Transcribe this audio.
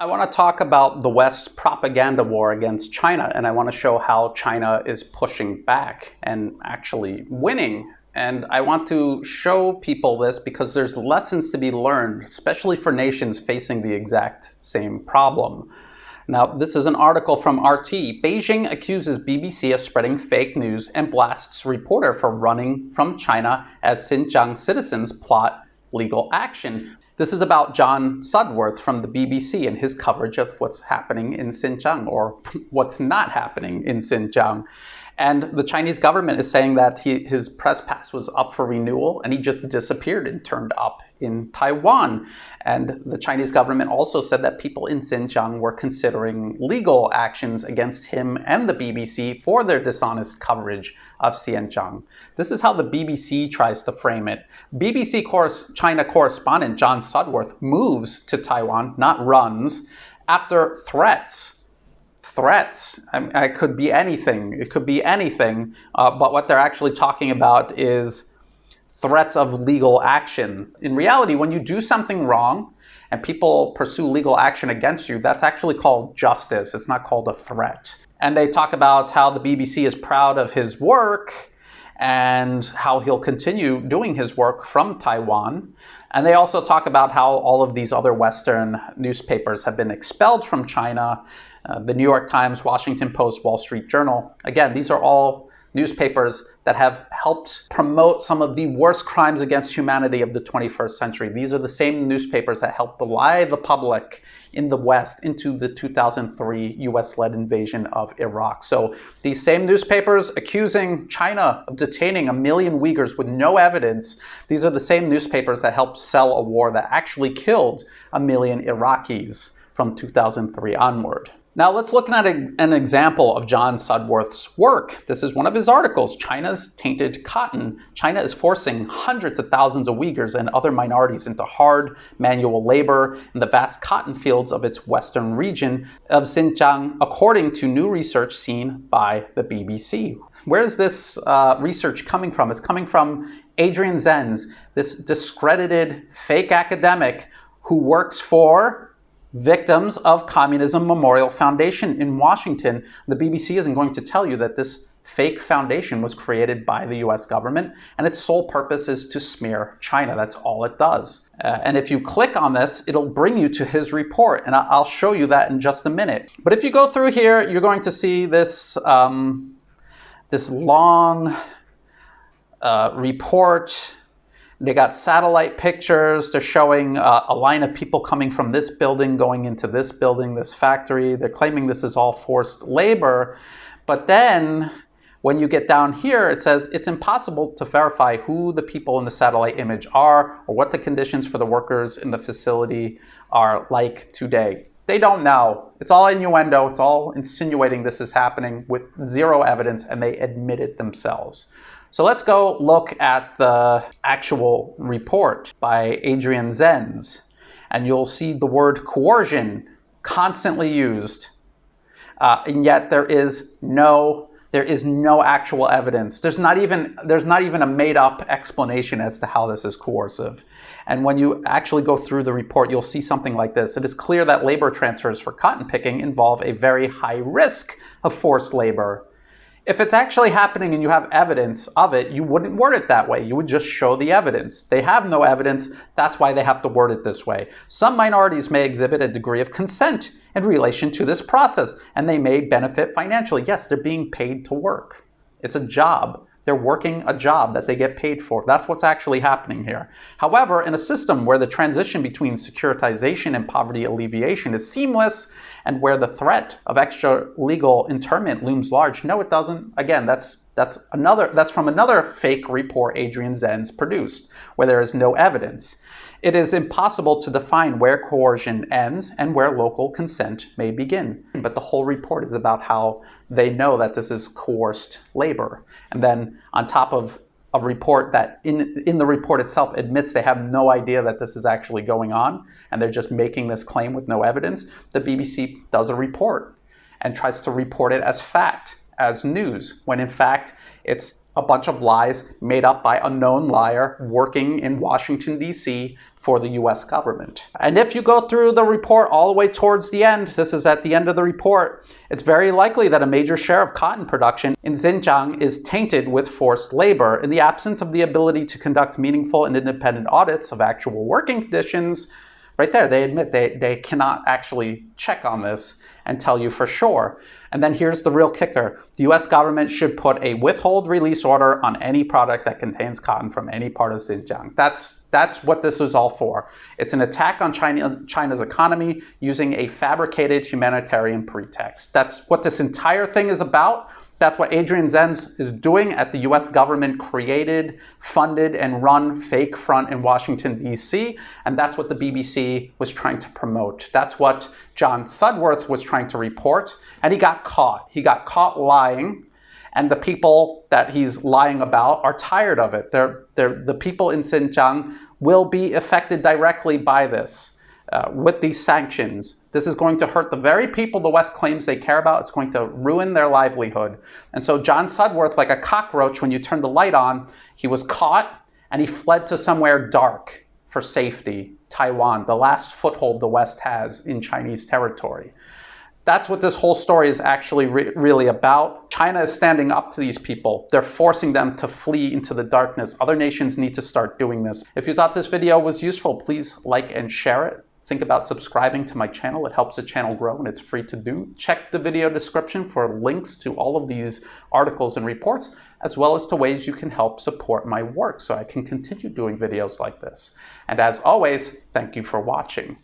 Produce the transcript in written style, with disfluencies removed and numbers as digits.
I want to talk about the West's propaganda war against China, and I want to show how China is pushing back and actually winning. And I want to show people this because there's lessons to be learned, especially for nations facing the exact same problem. Now, this is an article from RT. Beijing accuses BBC of spreading fake news and blasts reporter for running from China as Xinjiang citizens plot legal action. This is about John Sudworth from the BBC and his coverage of what's happening in Xinjiang, or what's not happening in Xinjiang. And the Chinese government is saying that his press pass was up for renewal and he just disappeared and turned up in Taiwan. And the Chinese government also said that people in Xinjiang were considering legal actions against him and the BBC for their dishonest coverage of Xinjiang. This is how the BBC tries to frame it. BBC China correspondent John Sudworth moves to Taiwan, not runs, after threats. It could be anything. It could be anything. But what they're actually talking about is threats of legal action. In reality, when you do something wrong and people pursue legal action against you, that's actually called justice. It's not called a threat. And they talk about how the BBC is proud of his work and how he'll continue doing his work from Taiwan. And they also talk about how all of these other Western newspapers have been expelled from China. The New York Times, Washington Post, Wall Street Journal. Again, these are all newspapers that have helped promote some of the worst crimes against humanity of the 21st century. These are the same newspapers that helped lie the public in the West into the 2003 US-led invasion of Iraq. So these same newspapers accusing China of detaining 1 million Uyghurs with no evidence, these are the same newspapers that helped sell a war that actually killed 1 million Iraqis from 2003 onward. Now let's look at an example of John Sudworth's work. This is one of his articles, China's Tainted Cotton. China is forcing hundreds of thousands of Uyghurs and other minorities into hard manual labor in the vast cotton fields of its western region of Xinjiang, according to new research seen by the BBC. Where is this research coming from? It's coming from Adrian Zenz, this discredited fake academic who works for Victims of Communism Memorial Foundation in Washington. The BBC isn't going to tell you that this fake foundation was created by the US government and its sole purpose is to smear China. That's all it does. And if you click on this, it'll bring you to his report, and I'll show you that in just a minute. But if you go through here, you're going to see this, this long report. They got satellite pictures. They're showing a line of people coming from this building, going into this building, this factory. They're claiming this is all forced labor. But then when you get down here, it says it's impossible to verify who the people in the satellite image are or what the conditions for the workers in the facility are like today. They don't know. It's all innuendo. It's all insinuating this is happening with zero evidence, and they admit it themselves. So let's go look at the actual report by Adrian Zenz, and you'll see the word coercion constantly used, and yet there is no actual evidence. There's not even a made-up explanation as to how this is coercive. And when you actually go through the report, you'll see something like this. It is clear that labor transfers for cotton picking involve a very high risk of forced labor. If it's actually happening and you have evidence of it, you wouldn't word it that way. You would just show the evidence. They have no evidence. That's why they have to word it this way. Some minorities may exhibit a degree of consent in relation to this process, and they may benefit financially. Yes, they're being paid to work. It's a job. They're working a job that they get paid for. That's what's actually happening here. However, in a system where the transition between securitization and poverty alleviation is seamless, and where the threat of extra legal internment looms large, no, it doesn't. Again, that's from another fake report Adrian Zenz produced, where there is no evidence. It is impossible to define where coercion ends and where local consent may begin. But the whole report is about how they know that this is coerced labor. And then on top of a report that in the report itself admits they have no idea that this is actually going on, and they're just making this claim with no evidence, the BBC does a report and tries to report it as fact, as news, when in fact it's a bunch of lies made up by a known liar working in Washington, D.C. for the US government. And if you go through the report all the way towards the end, this is at the end of the report, it's very likely that a major share of cotton production in Xinjiang is tainted with forced labor. In the absence of the ability to conduct meaningful and independent audits of actual working conditions, right there, they admit they cannot actually check on this and tell you for sure. And then here's the real kicker. The US government should put a withhold release order on any product that contains cotton from any part of Xinjiang. That's what this is all for. It's an attack on China's economy using a fabricated humanitarian pretext. That's what this entire thing is about. That's what Adrian Zenz is doing at the US government created, funded, and run fake front in Washington, D.C. And that's what the BBC was trying to promote. That's what John Sudworth was trying to report. And he got caught. He got caught lying. And the people that he's lying about are tired of it. The people in Xinjiang will be affected directly by this. With these sanctions. This is going to hurt the very people the West claims they care about. It's going to ruin their livelihood. And so John Sudworth, like a cockroach, when you turn the light on, he was caught and he fled to somewhere dark for safety. Taiwan, the last foothold the West has in Chinese territory. That's what this whole story is actually really about. China is standing up to these people. They're forcing them to flee into the darkness. Other nations need to start doing this. If you thought this video was useful, please like and share it. Think about subscribing to my channel. It helps the channel grow and it's free to do. Check the video description for links to all of these articles and reports, as well as to ways you can help support my work so I can continue doing videos like this. And as always, thank you for watching.